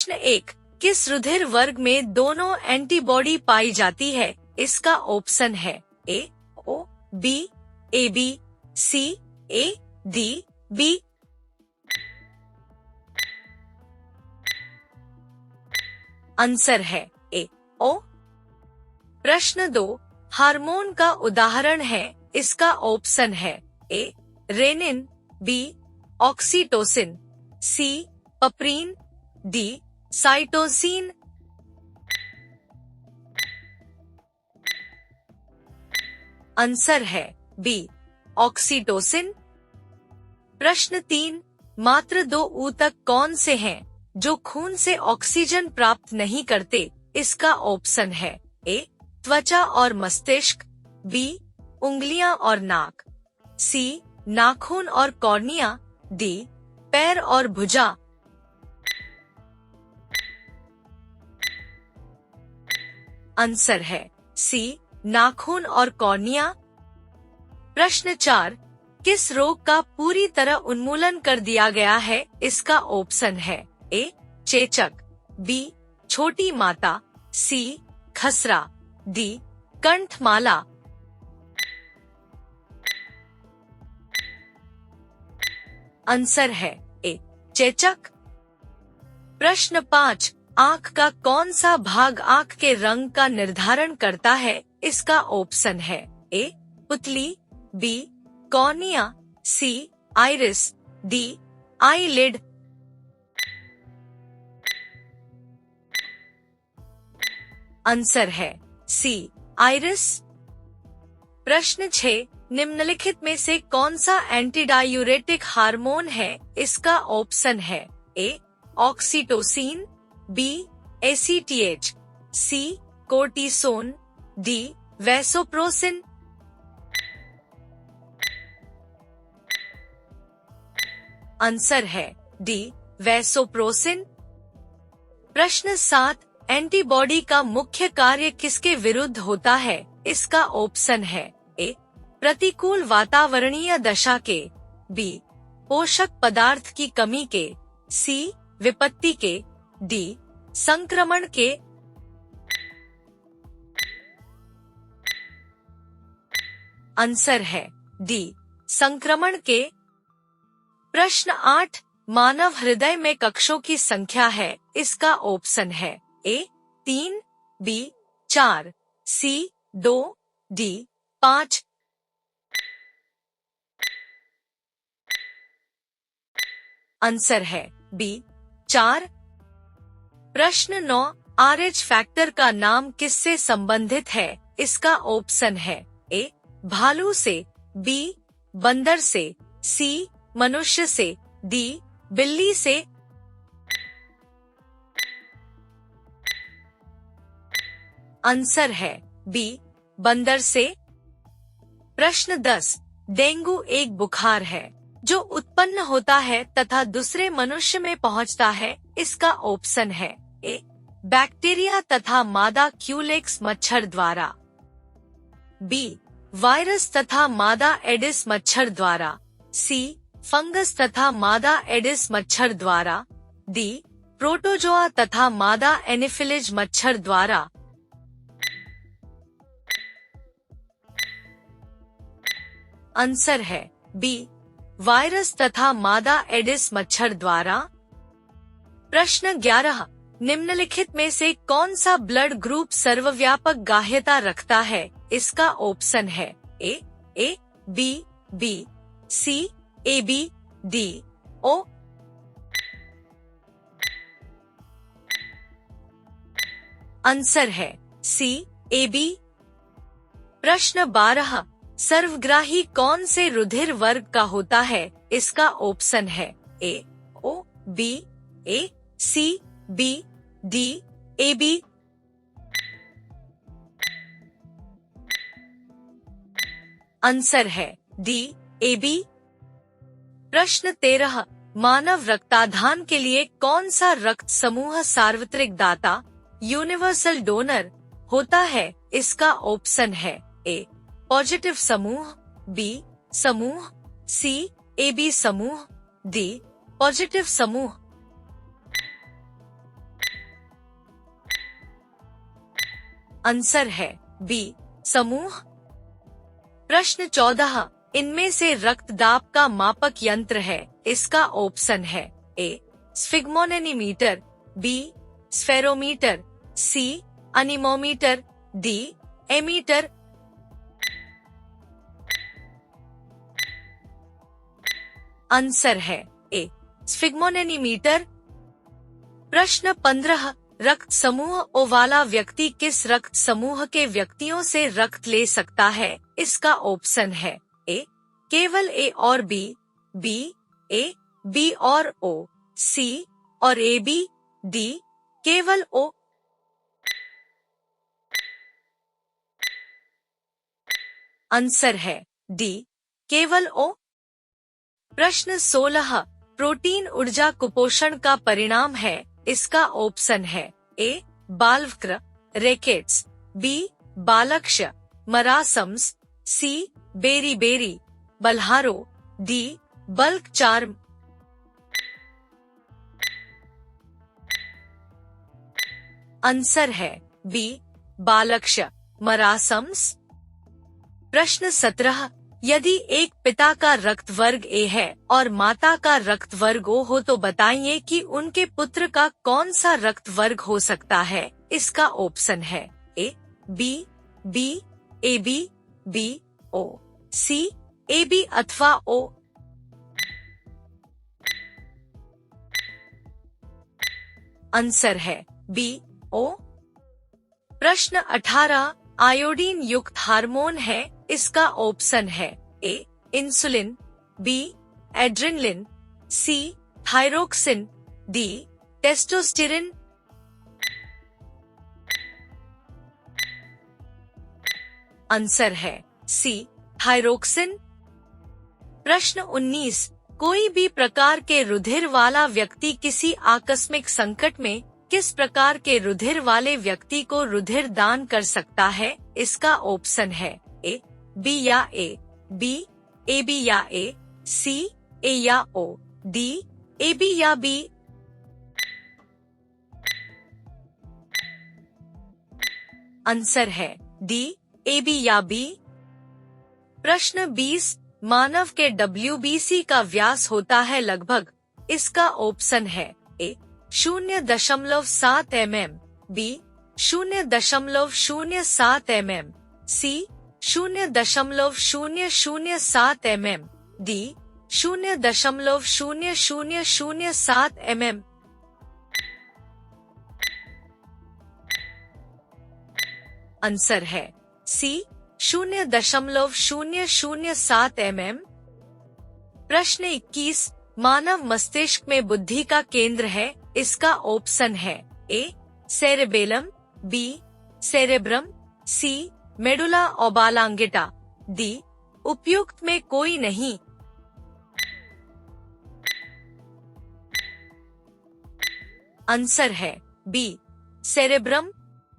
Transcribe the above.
प्रश्न 1, किस रुधिर वर्ग में दोनों एंटीबॉडी पाई जाती है? इसका ऑप्शन है A O, B A B, C A D B. Answer है ए ओ। प्रश्न 2, हार्मोन का उदाहरण है? इसका ऑप्शन है ए रेनिन, बी ऑक्सीटोसिन, सी पप्रीन, डी साइटोसिन। आंसर है बी ऑक्सीटोसिन। प्रश्न 3, मात्र 2 ऊतक कौन से हैं जो खून से ऑक्सीजन प्राप्त नहीं करते? इसका ऑप्शन है ए त्वचा और मस्तिष्क, बी उंगलियां और नाक, सी नाखून और कॉर्निया, डी पैर और भुजा। आंसर है सी नाखून और कॉर्निया। प्रश्न 4, किस रोग का पूरी तरह उन्मूलन कर दिया गया है? इसका ऑप्शन है ए चेचक, बी छोटी माता, सी खसरा, डी कंठमाला। आंसर है ए चेचक। प्रश्न 5, आँख का कौन सा भाग आँख के रंग का निर्धारण करता है? इसका ऑप्शन है ए पुतली, बी कॉर्निया, सी आइरिस, डी आईलिड। आंसर है सी आइरिस। प्रश्न 6, निम्नलिखित में से कौन सा एंटीडायूरेटिक हार्मोन है? इसका ऑप्शन है ए ऑक्सीटोसिन, बी एसीटीएच, सी कोर्टिसोन, डी वैसोप्रोसिन। आंसर है डी वैसोप्रोसिन। प्रश्न 7, एंटीबॉडी का मुख्य कार्य किसके विरुद्ध होता है? इसका ऑप्शन है ए प्रतिकूल वातावरणीय दशा के, बी पोषक पदार्थ की कमी के, सी विपत्ति के, डी संक्रमण के। आंसर है डी संक्रमण के। प्रश्न 8, मानव हृदय में कक्षों की संख्या है? इसका ऑप्शन है ए 3, बी 4, सी 2, डी 5। आंसर है बी 4। प्रश्न 9, RH फैक्टर का नाम किससे संबंधित है? इसका ऑप्शन है ए भालू से, बी बंदर से, सी मनुष्य से, डी बिल्ली से। आंसर है बी बंदर से। प्रश्न 10, डेंगू एक बुखार है जो उत्पन्न होता है तथा दूसरे मनुष्य में पहुंचता है। इसका ऑप्शन है ए बैक्टीरिया तथा मादा क्यूलेक्स मच्छर द्वारा, बी वायरस तथा मादा एडिस मच्छर द्वारा, सी फंगस तथा मादा एडिस मच्छर द्वारा, डी प्रोटोजोआ तथा मादा एनिफिलिज मच्छर द्वारा। आंसर है बी वायरस तथा मादा एडिस मच्छर द्वारा। प्रश्न 11, निम्नलिखित में से कौन सा ब्लड ग्रुप सर्वव्यापक गाह्यता रखता है? इसका ऑप्शन है A B B, C A B, D O. Answer है सी ए बी। प्रश्न 12, सर्वग्राही कौन से रुधिर वर्ग का होता है? इसका ऑप्शन है A O, B A, C B, D A B. Answer है डी ए बी। प्रश्न 13, मानव रक्ताधान के लिए कौन सा रक्त समूह सार्वत्रिक दाता यूनिवर्सल डोनर होता है? इसका ऑप्शन है ए पॉजिटिव समूह, बी समूह, सी ए बी समूह, डी पॉजिटिव समूह। आंसर है बी समूह। प्रश्न 14, इनमें से रक्तदाब का मापक यंत्र है, इसका ऑप्शन है ए स्फिग्मोनैनीमीटर, बी स्फेरोमीटर, सी अनीमोमीटर, डी एमीटर। आंसर है ए स्फिग्मोनैनीमीटर। प्रश्न 15, रक्त समूह ओ वाला व्यक्ति किस रक्त समूह के व्यक्तियों से रक्त ले सकता है, इसका ऑप्शन है ए केवल ए और बी, ए बी और ओ, सी और ए बी, डी केवल ओ। आंसर है डी केवल ओ। प्रश्न 16, प्रोटीन ऊर्जा कुपोषण का परिणाम है, इसका ऑप्शन है ए बालवक्र, रैकेट्स, बी बालक्ष, मरासम्स, सी बेरी बल्हारो, डी बल्क चार्म। आंसर है बी बालक्ष मरासम्स। प्रश्न 17, यदि एक पिता का रक्त वर्ग ए है और माता का रक्त वर्ग ओ हो तो बताइए कि उनके पुत्र का कौन सा रक्त वर्ग हो सकता है, इसका ऑप्शन है A B A B O, C A B अथवा ओ। आंसर है बी ओ। प्रश्न 18, आयोडीन युक्त हार्मोन है, इसका ऑप्शन है ए इंसुलिन, बी एड्रेनलिन, सी थायरोक्सिन, डी टेस्टोस्टेरोन। आंसर है सी थायरोक्सिन। प्रश्न 19, कोई भी प्रकार के रुधिर वाला व्यक्ति किसी आकस्मिक संकट में किस प्रकार के रुधिर वाले व्यक्ति को रुधिर दान कर सकता है, इसका ऑप्शन है ए बी या ए बी या ए, सी ए या ओ, डी ए बी या बी। आंसर है डी ए बी या बी। प्रश्न 20, मानव के WBC का व्यास होता है लगभग, इसका ऑप्शन है ए 0.7 mm, बी 0.07 mm, सी 0.007 mm, डी 0.0007 mm। आंसर है सी 0.007 mm। प्रश्न 21, मानव मस्तिष्क में बुद्धि का केंद्र है, इसका ऑप्शन है ए सेरेबेलम, बी सेरेब्रम, सी मेडुला ओबालांगेटा, डी उपयुक्त में कोई नहीं। आंसर है बी सेरेब्रम।